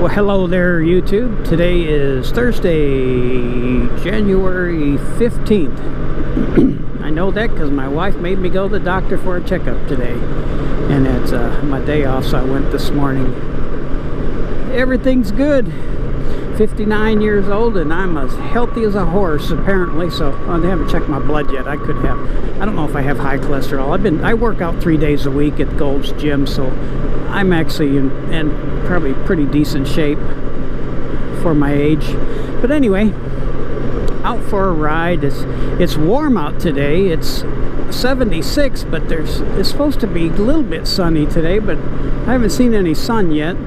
Well, hello there, YouTube. Today is Thursday, January 15th. I know that because my wife made me go to the doctor for a checkup today. And it's my day off, so I went this morning. Everything's good. 59 years old, and I'm as healthy as a horse, apparently. So I haven't checked my blood yet. I could have. I don't know if I have high cholesterol. I work out 3 days a week at Gold's gym, so I'm actually in probably pretty decent shape for my age. But anyway, out for a ride. It's warm out today. It's 76, but it's supposed to be a little bit sunny today, but I haven't seen any sun yet.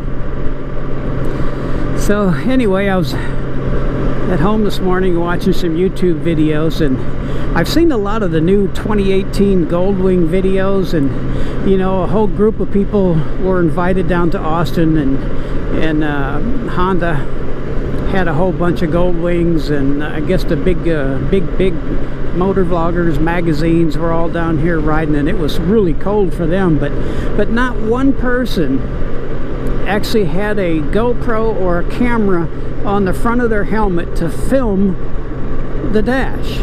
So anyway, I was at home this morning watching some YouTube videos, and I've seen a lot of the new 2018 Goldwing videos, and you know, a whole group of people were invited down to Austin, and Honda had a whole bunch of Goldwings, and I guess the big motor vloggers magazines were all down here riding, and it was really cold for them, but not one person actually had a GoPro or a camera on the front of their helmet to film the dash.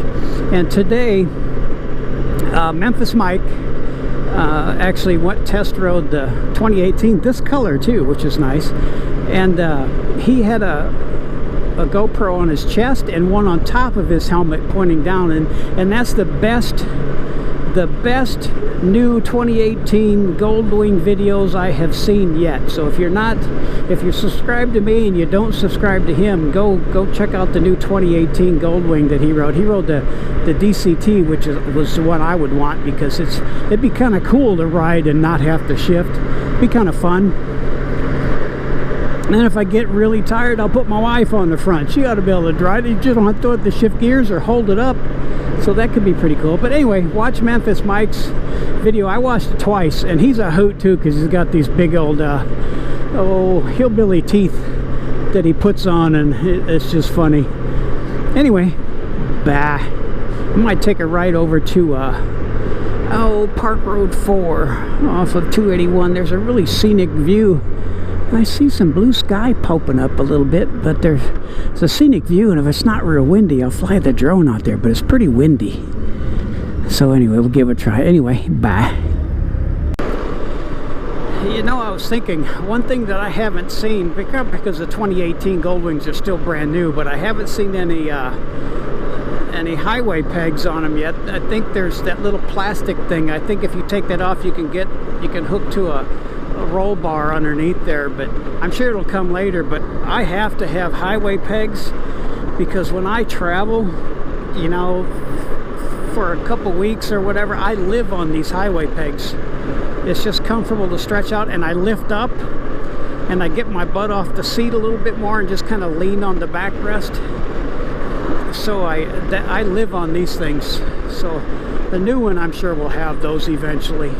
And today Memphis Mike actually test rode the 2018, this color too, which is nice, and he had a GoPro on his chest and one on top of his helmet pointing down, and that's the best new 2018 Goldwing videos I have seen yet. So if you're subscribed to me and you don't subscribe to him, go check out the new 2018 Goldwing that he rode. He rode the DCT, which was the one I would want, because it'd be kind of cool to ride and not have to shift. It'd be kind of fun. And then if I get really tired, I'll put my wife on the front. She ought to be able to drive. You just don't have to have to shift gears or hold it up. So that could be pretty cool. But anyway, watch Memphis Mike's video. I watched it twice, and he's a hoot too, because he's got these big old hillbilly teeth that he puts on, and it's just funny. Anyway, I might take a ride over to Park Road 4 off of 281. There's a really scenic view. I see some blue sky popping up a little bit, but it's a scenic view, and if it's not real windy, I'll fly the drone out there, but it's pretty windy. So anyway, we'll give it a try. Anyway, bye. You know, I was thinking, one thing that I haven't seen, because the 2018 Goldwings are still brand new, but I haven't seen any highway pegs on them yet. I think there's that little plastic thing. I think if you take that off, you can hook to a roll bar underneath there, but I'm sure it'll come later. But I have to have highway pegs, because when I travel, you know, for a couple weeks or whatever, I live on these highway pegs. It's just comfortable to stretch out, and I lift up and I get my butt off the seat a little bit more and just kind of lean on the backrest. So I live on these things. So the new one, I'm sure, will have those eventually.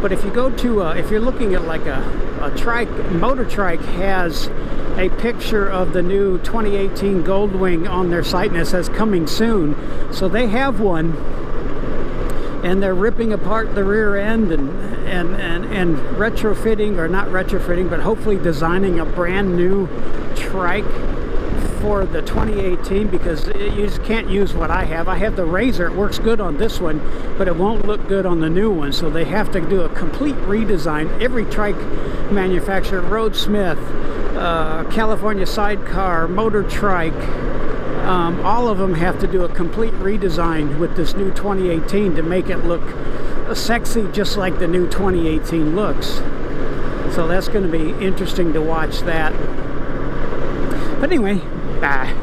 But if you go to, if you're looking at like a trike, Motor Trike has a picture of the new 2018 Goldwing on their site, and it says coming soon. So they have one, and they're ripping apart the rear end and retrofitting, or not retrofitting, but hopefully designing a brand new trike for the 2018, because you just can't use what I have. I have the Razor. It works good on this one, but it won't look good on the new one, so they have to do a complete redesign. Every trike manufacturer, Roadsmith, California Sidecar, Motor Trike, all of them have to do a complete redesign with this new 2018 to make it look sexy, just like the new 2018 looks. So that's going to be interesting to watch that. But anyway, bye.